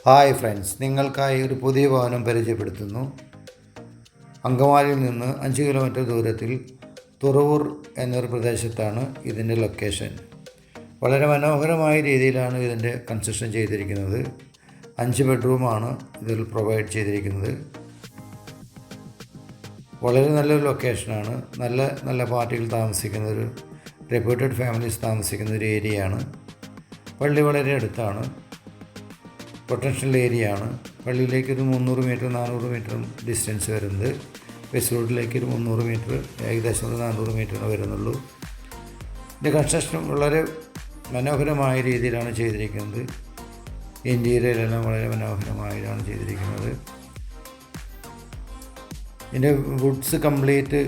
Hi friends, നിങ്ങൾക്കായി ഒരു പുതിയ ഭവനം പരിചയപ്പെടുത്തുന്നു. അങ്കമാലിയിൽ നിന്ന് 5 കിലോമീറ്റർ ദൂരത്തിൽ തുറവൂർ എന്നൊരു പ്രദേശത്താണ് ഇതിൻ്റെ ലൊക്കേഷൻ. വളരെ മനോഹരമായ രീതിയിലാണ് ഇതിൻ്റെ കൺസ്ട്രക്ഷൻ ചെയ്തിരിക്കുന്നത്. 5 ബെഡ്റൂമാണ് ഇതിൽ പ്രൊവൈഡ് ചെയ്തിരിക്കുന്നത്. വളരെ നല്ലൊരു ലൊക്കേഷനാണ്. നല്ല നല്ല പാർട്ടികൾ താമസിക്കുന്ന ഒരു റെപ്യൂട്ടഡ് ഫാമിലീസ് താമസിക്കുന്ന ഒരു ഏരിയയാണ്. പള്ളി വളരെ അടുത്താണ്. പൊട്ടൻഷ്യൽ ഏരിയയാണ്. പള്ളിയിലേക്ക് ഒരു 300 മീറ്റർ 400 മീറ്റർ ഡിസ്റ്റൻസ് വരുന്നത്. ബസ് റോഡിലേക്ക് ഒരു 300 മീറ്റർ, ഏകദേശം ഒരു 400 മീറ്റർ വരുന്നുള്ളൂ. ഇതിൻ്റെ കൺസ്ട്രക്ഷൻ വളരെ മനോഹരമായ രീതിയിലാണ് ചെയ്തിരിക്കുന്നത്. ഇൻറ്റീരിയറെല്ലാം വളരെ മനോഹരമായാണ് ചെയ്തിരിക്കുന്നത്. ഇതിൻ്റെ വുഡ്സ് കംപ്ലീറ്റ്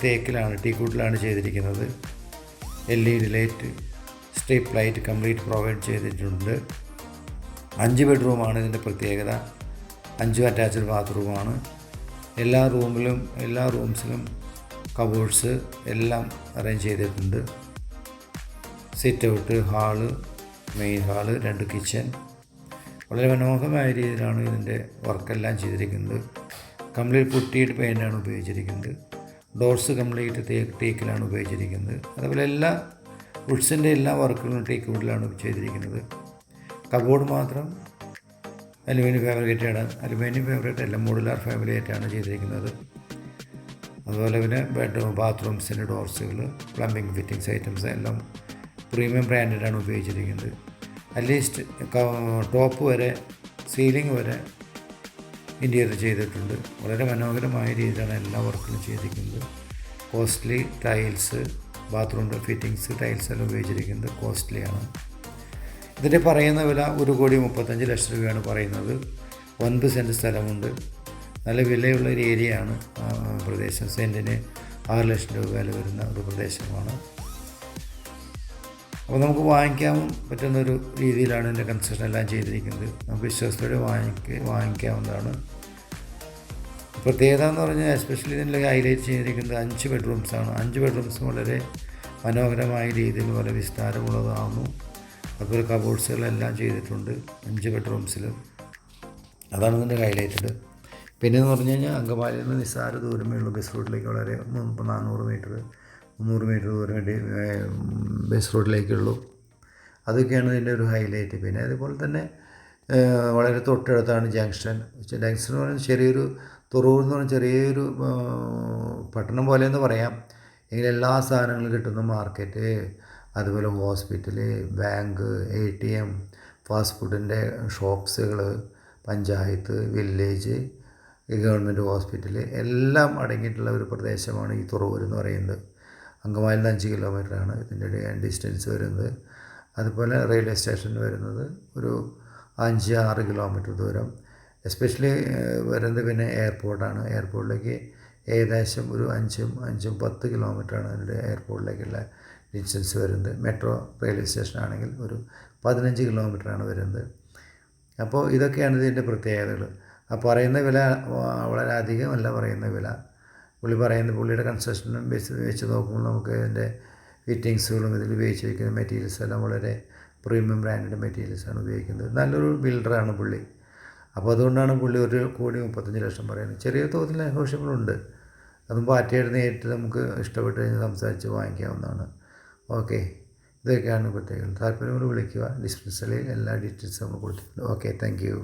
തേക്കിലാണ്, ടീക്കൂട്ടിലാണ് ചെയ്തിരിക്കുന്നത്. LED light, strip light complete provide ചെയ്തിട്ടുണ്ട്. 5 ബെഡ്റൂമാണ് ഇതിൻ്റെ പ്രത്യേകത. 5 അറ്റാച്ച്ഡ് ബാത്റൂമാണ്. എല്ലാ റൂംസിലും കബോർഡ്സ് എല്ലാം അറേഞ്ച് ചെയ്തിട്ടുണ്ട്. Sit out, hall, main hall, 2 kitchen. വളരെ മനോഹരമായ രീതിയിലാണ് ഇതിൻ്റെ വർക്കെല്ലാം ചെയ്തിരിക്കുന്നത്. കംപ്ലീറ്റ് പുട്ടിയിട്ട് പെയിൻ്റാണ് ഉപയോഗിച്ചിരിക്കുന്നത്. ഡോർസ് കംപ്ലീറ്റ് ടീക്കിലാണ് ഉപയോഗിച്ചിരിക്കുന്നത്. അതുപോലെ എല്ലാ വുഡ്സിൻ്റെ എല്ലാ വർക്കുകളും ടീക്ക് വുഡിലാണ് ചെയ്തിരിക്കുന്നത്. കബോർഡ് മാത്രം അലുമിനിയം ഫാബ്രിക്കേറ്റ് എല്ലാം മോഡുലാർ ഫാബ്രിക്കേറ്റാണ് ചെയ്തിരിക്കുന്നത്. അതുപോലെ പിന്നെ ബാത്റൂംസിൻ്റെ ഡോർസുകൾ, പ്ലംബിംഗ് ഫിറ്റിങ്സ് ഐറ്റംസ് എല്ലാം പ്രീമിയം ബ്രാൻഡഡാണ് ഉപയോഗിച്ചിരിക്കുന്നത്. അറ്റ്ലീസ്റ്റ് ടോപ്പ് വരെ, സീലിംഗ് വരെ ഇൻറ്റീരിയർ ചെയ്തിട്ടുണ്ട്. വളരെ മനോഹരമായ രീതിയിലാണ് എല്ലാ വർക്കുകളും ചെയ്തിരിക്കുന്നത്. കോസ്റ്റ്ലി ടൈൽസ്, ബാത്റൂമിൻ്റെ ഫിറ്റിങ്സ് ടൈൽസ് എല്ലാം ഉപയോഗിച്ചിരിക്കുന്നത് കോസ്റ്റ്ലിയാണ്. ഇതിൻ്റെ പറയുന്ന വില 1,35 ലക്ഷം രൂപയാണ് പറയുന്നത്. 9 സെൻറ്റ് സ്ഥലമുണ്ട്. നല്ല വിലയുള്ള ഒരു ഏരിയയാണ്. പ്രദേശം സെൻറ്റിന് 6 ലക്ഷം രൂപ വില വരുന്ന ഒരു പ്രദേശമാണ്. അപ്പോൾ നമുക്ക് വാങ്ങിക്കാൻ പറ്റുന്നൊരു രീതിയിലാണ് ഇതിൻ്റെ കൺസ്ട്രക്ഷൻ എല്ലാം ചെയ്തിരിക്കുന്നത്. നമുക്ക് വിശ്വാസത്തോടെ വാങ്ങിക്കാവുന്നതാണ്. പ്രത്യേകത എന്ന് പറഞ്ഞാൽ എസ്പെഷ്യലി ഇതിൻ്റെ ഹൈലൈറ്റ് ചെയ്തിരിക്കുന്നത് 5 ബെഡ്റൂംസാണ്. 5 ബെഡ്റൂംസും വളരെ മനോഹരമായ രീതിയിൽ വളരെ വിസ്താരമുള്ളതാകുന്നു. അതുപോലെ കബോർഡ്സുകളെല്ലാം ചെയ്തിട്ടുണ്ട് 5 ബെഡ്റൂംസിലും. അതാണ് ഇതിൻ്റെ ഹൈലൈറ്റഡ്. പിന്നെ എന്ന് പറഞ്ഞു കഴിഞ്ഞാൽ അങ്കമാലിയിൽ നിന്ന് നിസ്സാര ദൂരമേ ഉള്ളൂ ബസ് റൂട്ടിലേക്ക്. വളരെ 400 മീറ്റർ 300 മീറ്റർ ദൂരം ബസ് റോഡിലേക്കുള്ളൂ. അതൊക്കെയാണ് ഇതിൻ്റെ ഒരു ഹൈലൈറ്റ്. പിന്നെ അതുപോലെ തന്നെ വളരെ തൊട്ടടുത്താണ് ജംഗ്ഷൻ എന്ന് പറയുന്നത് ചെറിയൊരു തുറവൂർ എന്ന് പറഞ്ഞാൽ ചെറിയൊരു പട്ടണം പോലെ എന്ന് പറയാം. എങ്കിൽ എല്ലാ സാധനങ്ങളും കിട്ടുന്ന മാർക്കറ്റ്, അതുപോലെ ഹോസ്പിറ്റല്, ബാങ്ക്, ATM, ഫാസ്റ്റ് ഫുഡിൻ്റെ ഷോപ്സുകൾ, പഞ്ചായത്ത്, വില്ലേജ്, ഗവൺമെൻറ് ഹോസ്പിറ്റല് എല്ലാം അടങ്ങിയിട്ടുള്ള ഒരു പ്രദേശമാണ് ഈ തുറവൂർ എന്ന് പറയുന്നത്. അങ്കമാലിയിൽ നിന്ന് 5 കിലോമീറ്ററാണ് ഇതിൻ്റെ ഡിസ്റ്റൻസ് വരുന്നത്. അതുപോലെ റെയിൽവേ സ്റ്റേഷൻ വരുന്നത് ഒരു 5-6 കിലോമീറ്റർ ദൂരം. എസ്പെഷ്യലി വരുന്നത് പിന്നെ എയർപോർട്ടാണ്. എയർപോർട്ടിലേക്ക് ഏകദേശം ഒരു 5-10 കിലോമീറ്ററാണ് അതിൻ്റെ എയർപോർട്ടിലേക്കുള്ള ഡിസ്റ്റൻസ് വരുന്നത്. മെട്രോ റെയിൽവേ സ്റ്റേഷനാണെങ്കിൽ ഒരു 15 കിലോമീറ്ററാണ് വരുന്നത്. അപ്പോൾ ഇതൊക്കെയാണ് ഇതിൻ്റെ പ്രത്യേകതകൾ. ആ പറയുന്ന വില വളരെ അധികമല്ല പറയുന്ന വില. പുള്ളിയുടെ കൺസ്ട്രക്ഷനും വെച്ച് നോക്കുമ്പോൾ നമുക്ക് ഇതിൻ്റെ ഫിറ്റിങ്സുകളും ഇതിൽ ഉപയോഗിച്ചിരിക്കുന്ന മെറ്റീരിയൽസ് എല്ലാം വളരെ പ്രീമിയം ബ്രാൻഡഡ് മെറ്റീരിയൽസാണ് ഉപയോഗിക്കുന്നത്. നല്ലൊരു ബിൽഡറാണ് പുള്ളി. അപ്പോൾ അതുകൊണ്ടാണ് പുള്ളി 1,35 ലക്ഷം പറയുന്നത്. ചെറിയ തോതിൽ നെഗോഷ്യബിളുണ്ട്. അതും പാർട്ടിയായിട്ട് നേരിട്ട് നമുക്ക് ഇഷ്ടപ്പെട്ട് കഴിഞ്ഞാൽ സംസാരിച്ച് വാങ്ങിക്കാവുന്നതാണ്. ഓക്കെ, ഇതൊക്കെയാണ് പ്രത്യേകത. താല്പര്യങ്ങൾ വിളിക്കുക. ഡിസ്ക്രിപ്ഷനിൽ എല്ലാ ഡീറ്റെയിൽസും നമ്മൾ കൊടുത്തിട്ടുണ്ട്. Okay, thank you.